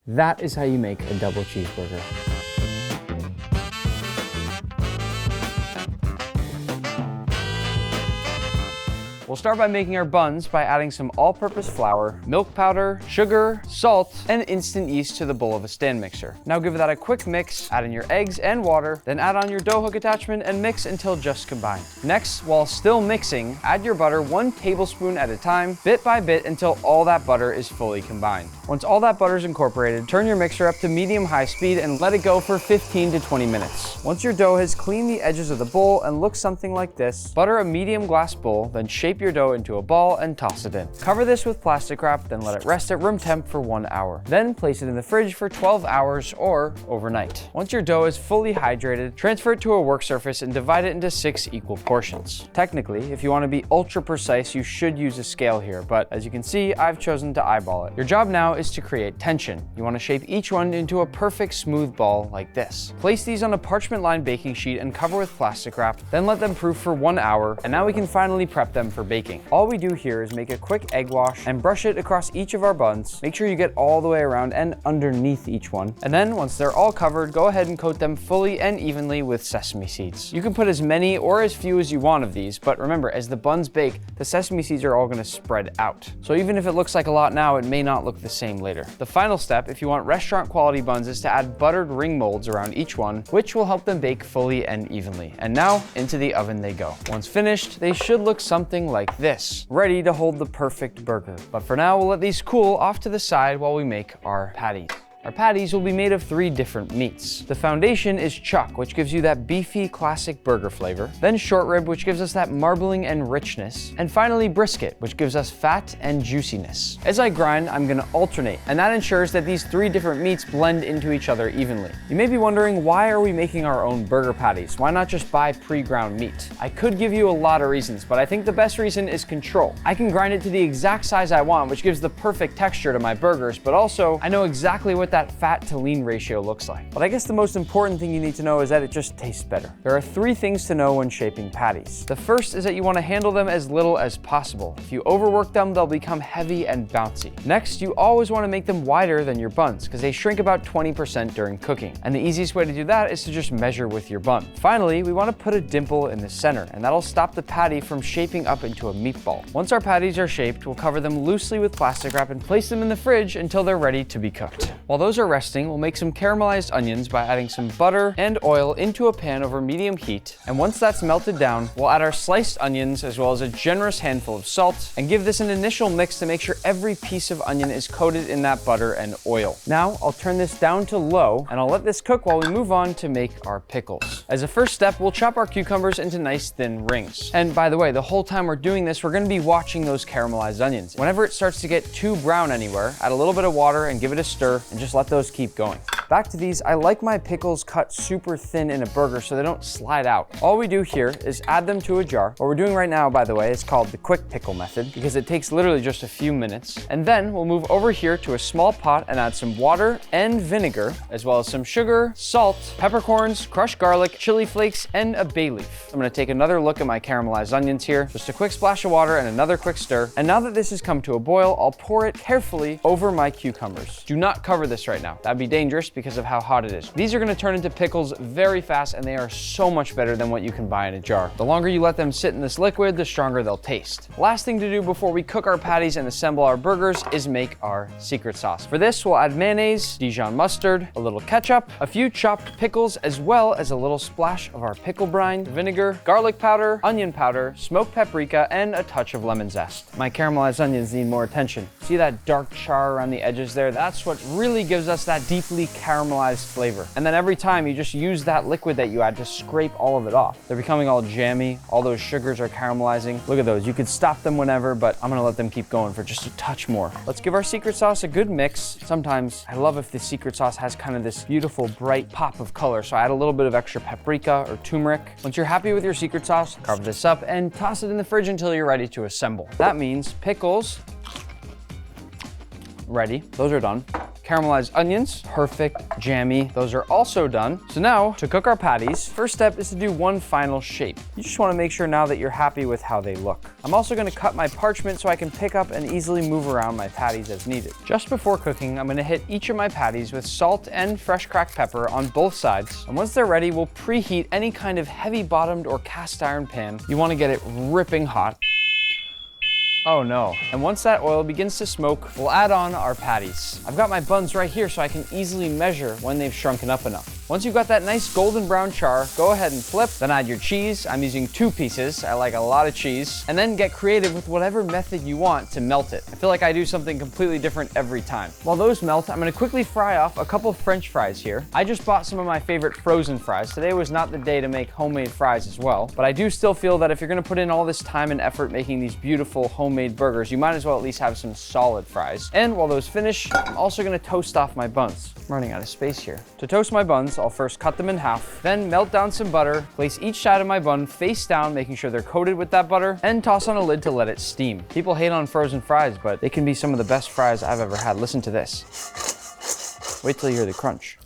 That is how you make a double cheeseburger. We'll start by making our buns by adding some all-purpose flour, milk powder, sugar, salt, and instant yeast to the bowl of a stand mixer. Now give that a quick mix, add in your eggs and water, then add on your dough hook attachment and mix until just combined. Next, while still mixing, add your butter 1 tablespoon at a time, bit by bit until all that butter is fully combined. Once all that butter is incorporated, turn your mixer up to medium-high speed and let it go for 15 to 20 minutes. Once your dough has cleaned the edges of the bowl and looks something like this, butter a medium glass bowl, then shape your dough into a ball and toss it in. Cover this with plastic wrap, then let it rest at room temp for 1 hour. Then place it in the fridge for 12 hours or overnight. Once your dough is fully hydrated, transfer it to a work surface and divide it into 6 equal portions. Technically, if you want to be ultra precise, you should use a scale here, but as you can see, I've chosen to eyeball it. Your job now is to create tension. You want to shape each one into a perfect smooth ball like this. Place these on a parchment-lined baking sheet and cover with plastic wrap, then let them proof for 1 hour, and now we can finally prep them for baking. All we do here is make a quick egg wash and brush it across each of our buns. Make sure you get all the way around and underneath each one. And then once they're all covered, go ahead and coat them fully and evenly with sesame seeds. You can put as many or as few as you want of these, but remember, as the buns bake, the sesame seeds are all going to spread out. So even if it looks like a lot now, it may not look the same later. The final step, if you want restaurant quality buns, is to add buttered ring molds around each one, which will help them bake fully and evenly. And now into the oven they go. Once finished, they should look something like this, ready to hold the perfect burger. But for now, we'll let these cool off to the side while we make our patties. Our patties will be made of 3 different meats. The foundation is chuck, which gives you that beefy classic burger flavor. Then short rib, which gives us that marbling and richness. And finally brisket, which gives us fat and juiciness. As I grind, I'm gonna alternate, and that ensures that these 3 different meats blend into each other evenly. You may be wondering, why are we making our own burger patties? Why not just buy pre-ground meat? I could give you a lot of reasons, but I think the best reason is control. I can grind it to the exact size I want, which gives the perfect texture to my burgers, but also I know exactly what that fat to lean ratio looks like. But I guess the most important thing you need to know is that it just tastes better. There are 3 things to know when shaping patties. The first is that you want to handle them as little as possible. If you overwork them, they'll become heavy and bouncy. Next, you always want to make them wider than your buns because they shrink about 20% during cooking. And the easiest way to do that is to just measure with your bun. Finally, we want to put a dimple in the center, and that'll stop the patty from shaping up into a meatball. Once our patties are shaped, we'll cover them loosely with plastic wrap and place them in the fridge until they're ready to be cooked. While those are resting, we'll make some caramelized onions by adding some butter and oil into a pan over medium heat. And once that's melted down, we'll add our sliced onions as well as a generous handful of salt and give this an initial mix to make sure every piece of onion is coated in that butter and oil. Now I'll turn this down to low and I'll let this cook while we move on to make our pickles. As a first step, we'll chop our cucumbers into nice thin rings. And by the way, the whole time we're doing this, we're going to be watching those caramelized onions. Whenever it starts to get too brown anywhere, add a little bit of water and give it a stir and just let those keep going. Back to these, I like my pickles cut super thin in a burger so they don't slide out. All we do here is add them to a jar. What we're doing right now, by the way, is called the quick pickle method because it takes literally just a few minutes. And then we'll move over here to a small pot and add some water and vinegar, as well as some sugar, salt, peppercorns, crushed garlic, chili flakes, and a bay leaf. I'm gonna take another look at my caramelized onions here. Just a quick splash of water and another quick stir. And now that this has come to a boil, I'll pour it carefully over my cucumbers. Do not cover this right now. That'd be dangerous because of how hot it is. These are gonna turn into pickles very fast and they are so much better than what you can buy in a jar. The longer you let them sit in this liquid, the stronger they'll taste. Last thing to do before we cook our patties and assemble our burgers is make our secret sauce. For this, we'll add mayonnaise, Dijon mustard, a little ketchup, a few chopped pickles, as well as a little splash of our pickle brine, vinegar, garlic powder, onion powder, smoked paprika, and a touch of lemon zest. My caramelized onions need more attention. See that dark char around the edges there? That's what really gives us that deeply caramelized flavor. And then every time you just use that liquid that you add to scrape all of it off. They're becoming all jammy. All those sugars are caramelizing. Look at those. You could stop them whenever, but I'm gonna let them keep going for just a touch more. Let's give our secret sauce a good mix. Sometimes I love if the secret sauce has kind of this beautiful bright pop of color, so I add a little bit of extra paprika or turmeric. Once you're happy with your secret sauce, cover this up and toss it in the fridge until you're ready to assemble. That means pickles, ready. Those are done. caramelized onions, perfect, jammy. Those are also done. So now to cook our patties, first step is to do one final shape. You just want to make sure now that you're happy with how they look. I'm also going to cut my parchment so I can pick up and easily move around my patties as needed. Just before cooking, I'm going to hit each of my patties with salt and fresh cracked pepper on both sides. And once they're ready, we'll preheat any kind of heavy bottomed or cast iron pan. You want to get it ripping hot. Oh no. And once that oil begins to smoke, we'll add on our patties. I've got my buns right here so I can easily measure when they've shrunken up enough. Once you've got that nice golden brown char, go ahead and flip, then add your cheese. I'm using 2 pieces. I like a lot of cheese. And then get creative with whatever method you want to melt it. I feel like I do something completely different every time. While those melt, I'm gonna quickly fry off a couple French fries here. I just bought some of my favorite frozen fries. Today was not the day to make homemade fries as well, but I do still feel that if you're gonna put in all this time and effort making these beautiful homemade burgers, you might as well at least have some solid fries. And while those finish, I'm also gonna toast off my buns. I'm running out of space here. To toast my buns, I'll first cut them in half, then melt down some butter, place each side of my bun face down, making sure they're coated with that butter, and toss on a lid to let it steam. People hate on frozen fries, but they can be some of the best fries I've ever had. Listen to this. Wait till you hear the crunch.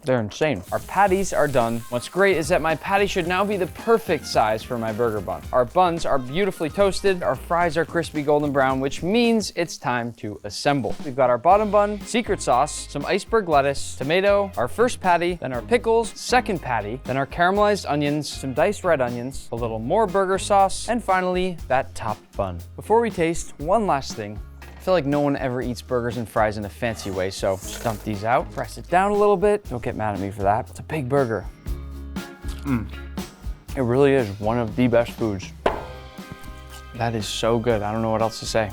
They're insane. Our patties are done. What's great is that my patty should now be the perfect size for my burger bun. Our buns are beautifully toasted. Our fries are crispy golden brown, which means it's time to assemble. We've got our bottom bun, secret sauce, some iceberg lettuce, tomato, our first patty, then our pickles, second patty, then our caramelized onions, some diced red onions, a little more burger sauce, and finally, that top bun. Before we taste, one last thing. I feel like no one ever eats burgers and fries in a fancy way, so just dump these out, press it down a little bit. Don't get mad at me for that. It's a big burger. It really is one of the best foods. That is so good. I don't know what else to say.